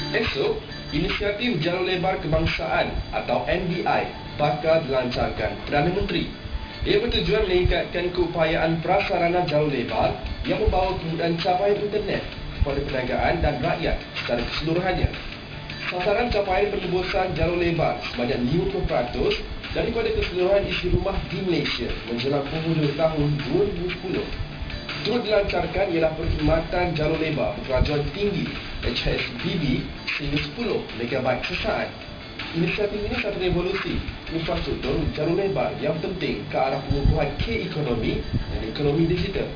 Esok, Inisiatif Jalur Lebar Kebangsaan atau NBI bakal dilancarkan Perdana Menteri. Ia bertujuan meningkatkan keupayaan prasarana jalur lebar yang membawa kemudahan capaian internet kepada perniagaan dan rakyat secara keseluruhannya. Sasaran capaian penebusan jalur lebar sebanyak 50% daripada keseluruhan isi rumah di Malaysia menjelang penghujung tahun 2010. Turut dilancarkan ialah perkhidmatan jalur lebar berkelajuan tinggi HSBB sehingga 10 MB sesaat. Inisiatif ini satu revolusi infrastruktur jalur lebar yang penting ke arah pengukuhan K-ekonomi dan ekonomi digital.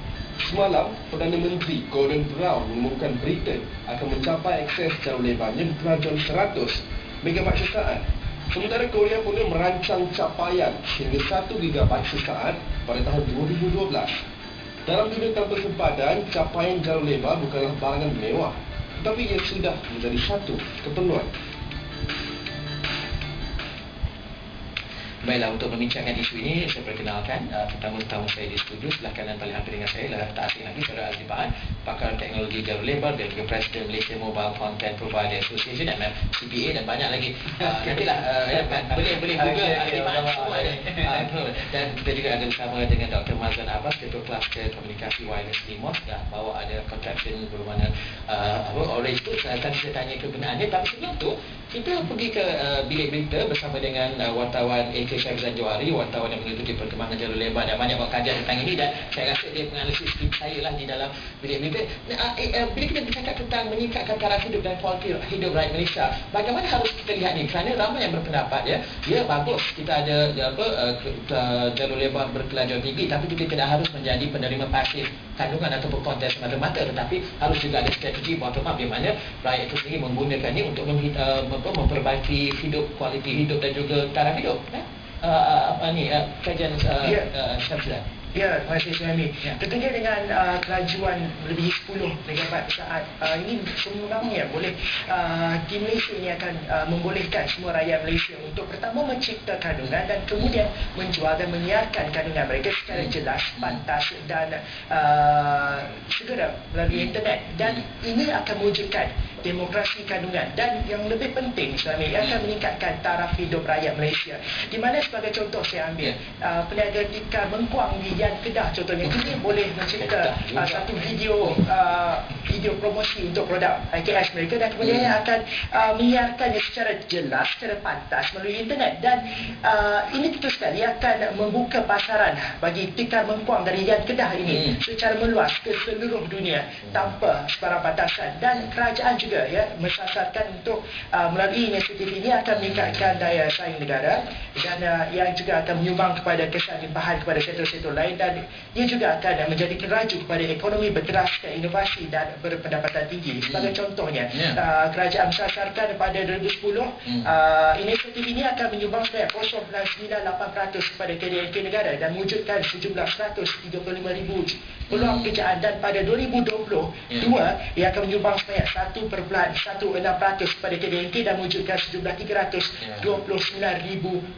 Semalam, Perdana Menteri Gordon Brown mengumumkan Britain akan mencapai akses jalur lebarnya berkelajuan 100 MB sesaat. Sementara Korea pula merancang capaian hingga 1 GB sesaat pada tahun 2012. Dalam dunia tanpa sempadan, capaian jalur lebar bukanlah barangan mewah, tetapi ia sudah menjadi satu keperluan. Baiklah, untuk membincangkan isu ini, saya perkenalkan tetamu-tetamu saya di studio. Sebelah kanan paling hampir dengan saya adalah tak asing lagi, Saudara Azli Paan, pakar teknologi jalur lebar dan juga Presiden Malaysia Mobile Content Provider Association dan CPA dan banyak lagi. Nantilah boleh Google Azli Paan semua ada. Dan kita juga ada bersama dengan Dr. Mazlan Abbas, Ketua Kluster Komunikasi Wireless Limos, yang bawa ada contraption bermakna orange tu. Tadi saya tanya kebenarannya, tapi sebelum tu kita pergi ke bilik berita bersama dengan wartawan AK Syafizan Johari, wartawan yang mengikuti perkembangan jalur lebar dan banyak buat kajian tentang ini, dan saya rasa dia menganalisis saya lah di dalam bilik berita. Bila kita bercakap tentang meningkatkan taraf hidup dan kualiti hidup rakyat Malaysia, bagaimana harus kita lihat ni? Kerana ramai yang berpendapat ya bagus kita ada jalur lebar berkelajuan tinggi, tapi kita tidak harus menjadi penerima pasif kandungan ataupun konten semata-mata, tetapi harus juga ada strategi bottom up di mana rakyat itu sendiri menggunakannya untuk memperbaiki hidup, kualiti hidup dan juga taraf hidup. Kajian Syafizan. Ya, terima kasih Suhaimi. Tentunya dengan kelajuan lebih 10 MB per saat, ini sebenarnya boleh di Malaysia ini akan membolehkan semua rakyat Malaysia untuk pertama mencipta kandungan dan kemudian menjual dan menyiarkan kandungan mereka secara jelas, pantas dan segera melalui internet, dan ini akan mewujudkan demokrasi kandungan dan yang lebih penting Suhaimi, akan meningkatkan taraf hidup rakyat Malaysia. Di mana sebagai contoh saya ambil peniaga tikar Mengkuang di Yan Kedah contohnya, ini boleh mencipta satu video promosi untuk produk IKS mereka dan kemudian akan menyiarkannya secara jelas, secara pantas melalui internet, dan ini tentu sekali akan membuka pasaran bagi tikar Mengkuang dari Yan Kedah ini secara meluas ke seluruh dunia tanpa sebarang batasan. Dan kerajaan juga mensasarkan untuk melalui inisiatif ini akan meningkatkan daya saing negara dan yang juga akan menyumbang kepada kesan limpahan kepada sektor-sektor lain, dan ia juga akan menjadi penraju kepada ekonomi berteraskan inovasi dan berpendapatan tinggi. Sebagai contohnya, kerajaan mensasarkan pada 2010 inisiatif ini akan menyumbang sebanyak 0.98% kepada KDNK negara dan mewujudkan sejumlah 135,000 peluang pekerjaan, dan pada 2022 ia akan menyumbang sebanyak 1.16% kepada KDNK dan mewujudkan sejumlah 329,000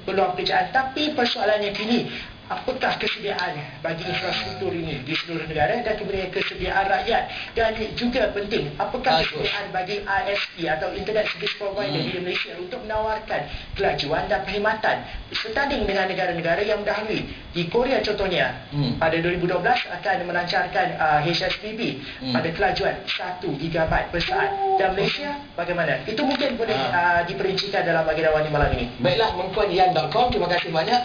peluang pekerjaan. Tapi persoalannya kini, apakah kesediaan bagi infrastruktur ini di seluruh negara dan kemudian kesediaan rakyat, dan juga penting apakah kesediaan bagi ISP atau Internet Service Provider di Malaysia untuk menawarkan kelajuan dan perkhidmatan setanding dengan negara-negara yang mendahului. Di Korea contohnya pada 2012 akan melancarkan HSBB pada kelajuan 1 GB per saat, dan Malaysia bagaimana? Itu mungkin boleh diperincikan dalam agenda awal malam ini. Baiklah, mengkuanyan.com, terima kasih banyak.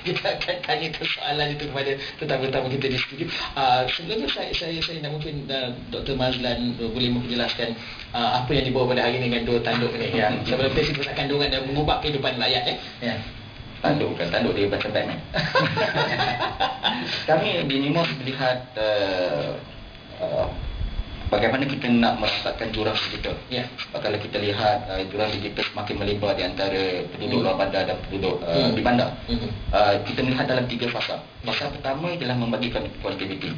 Kita akan tanya soalan itu kepada tetamu-tetamu kita di studio. Sebelum itu saya nak mungkin Dr. Mazlan boleh menjelaskan apa yang dibawa pada hari ini dengan dua tanduk ni sebelum kita cerita kandungan dan mengubah kehidupan rakyat Tanduk dia baca Batman. Kami di NIMOS melihat bagaimana kita nak merasakan jurang digital. Kalau kita lihat jurang digital semakin melebar di antara penduduk luar bandar dan penduduk di bandar. Kita melihat dalam 3 fasa. Fasa pertama adalah membagikan connectivity.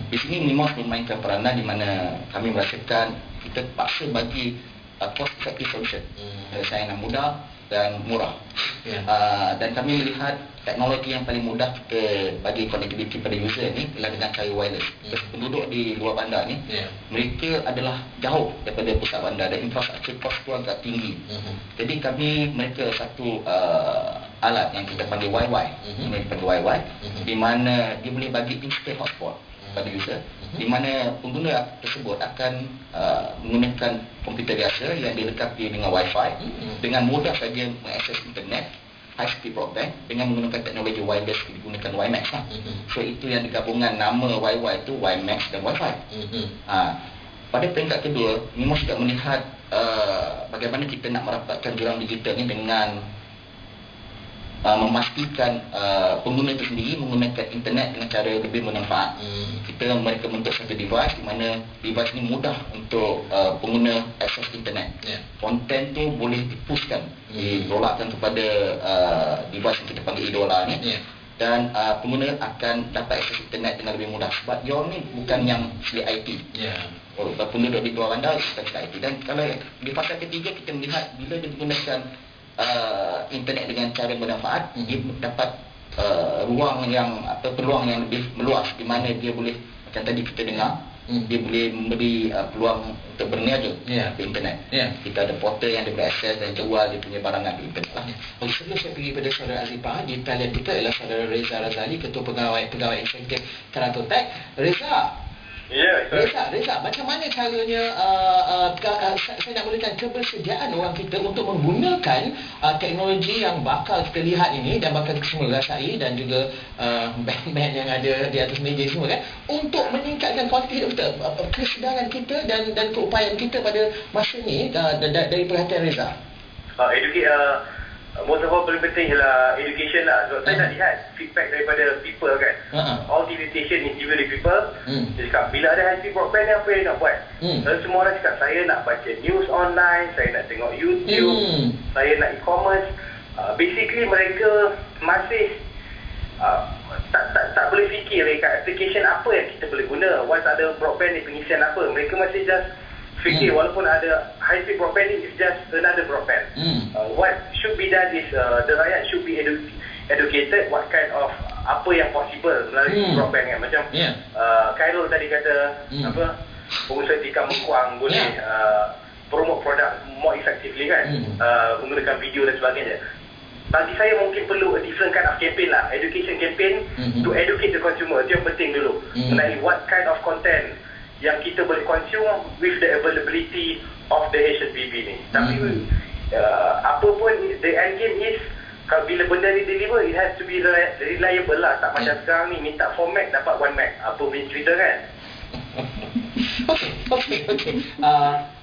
Di sini NIMOS memainkan peranan di mana kami merasakan kita paksa bagi cost effective solution. Sayangan mudah dan murah. Dan kami melihat teknologi yang paling mudah bagi connectivity pada user ni ialah dengan cara wireless. Penduduk di luar bandar ni, mereka adalah jauh daripada pusat bandar dan infrastruktur kos tu agak tinggi. Jadi mereka satu alat yang kita panggil Wi-Fi, di mana dia boleh bagi instant hotspot pada user, di mana pengguna tersebut akan menggunakan komputer biasa yang dilengkapi dengan Wi-Fi, dengan mudah saja mengakses internet high speed broadband dengan menggunakan teknologi wireless digunakan WiMAX lah. So itu yang digabungan nama Wi-Fi itu WiMAX dan Wi-Fi. Pada peringkat kedua, Mimos juga melihat bagaimana kita nak merapatkan jurang digital ni dengan memastikan pengguna itu sendiri menggunakan internet dengan cara lebih bermanfaat. Mereka bentuk satu device di mana device ini mudah untuk pengguna akses internet. Konten tu boleh dipushkan, dirolakkan kepada device yang kita panggil idola ni, dan pengguna akan dapat akses internet dengan lebih mudah. Sebab dia ni bukan yang ahli IT. Penduduk di luar bandar bukan ahli IT. Dan kalau di fasa ketiga kita melihat bila dia menggunakan internet dengan cara bermanfaat, dia dapat peluang yang lebih meluas, di mana dia boleh, macam tadi kita dengar, dia boleh memberi peluang untuk berniaga di internet. Kita ada portal yang dia boleh akses dan jual dia punya barangan di internet lah. Sebelum saya pergi pada saudara Azipah, di talian kita ialah saudara Reza Razali, Ketua Pegawai Eksekutif Keratotek. Reza, macam mana caranya saya nak mulakan kebersediaan orang kita untuk menggunakan teknologi yang bakal kita lihat ini dan bakal kita semua rasai, dan juga band-band yang ada di atas meja semua kan, untuk meningkatkan kualiti hidup kita, kesedaran kita dan keupayaan kita pada masa ini dari perhatian Reza. Most of all paling penting ialah education lah. Sebab saya nak lihat feedback daripada people kan. All the education is given to people. Dia cakap, bila ada high speed broadband ni apa yang nak buat? Lalu semua orang cakap, saya nak baca news online, saya nak tengok YouTube, saya nak e-commerce. Basically mereka masih tak boleh fikir dekat application apa yang kita boleh guna. Once ada broadband ni, pengisian apa, mereka masih just fikir walaupun ada high speed broadband ni, it's just another broadband. What should be done is the rakyat should be educated what kind of apa yang possible melalui broadband kan. Macam Khairul tadi kata pengusaha tikar mengkuang boleh promote produk more effectively kan, menggunakan video dan sebagainya. Bagi saya mungkin perlu a different kind of campaign lah, education campaign to educate the consumer. Itu yang penting dulu, mengenai what kind of content yang kita boleh consume with the availability of the HSBB ni. Tapi apa pun the end game is, kalau bila benda ni deliver, it has to be reliable lah. Tak macam sekarang ni minta 4 meg dapat 1 meg. Apa punya cerita kan? Okey.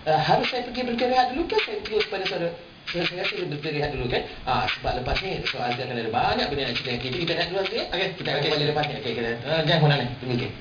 Harus saya pergi beristirahat dulu ke saya terus pada saudara? Saya rasa beristirahat dulu kan. Sebab lepas ni soal akan ada banyak benda nak cerita dengan kita. Kita nak dulu Azri. Okey, kita akan kembali lepas ni. Okey, kita jangan mana-mana. Tunggu sikit.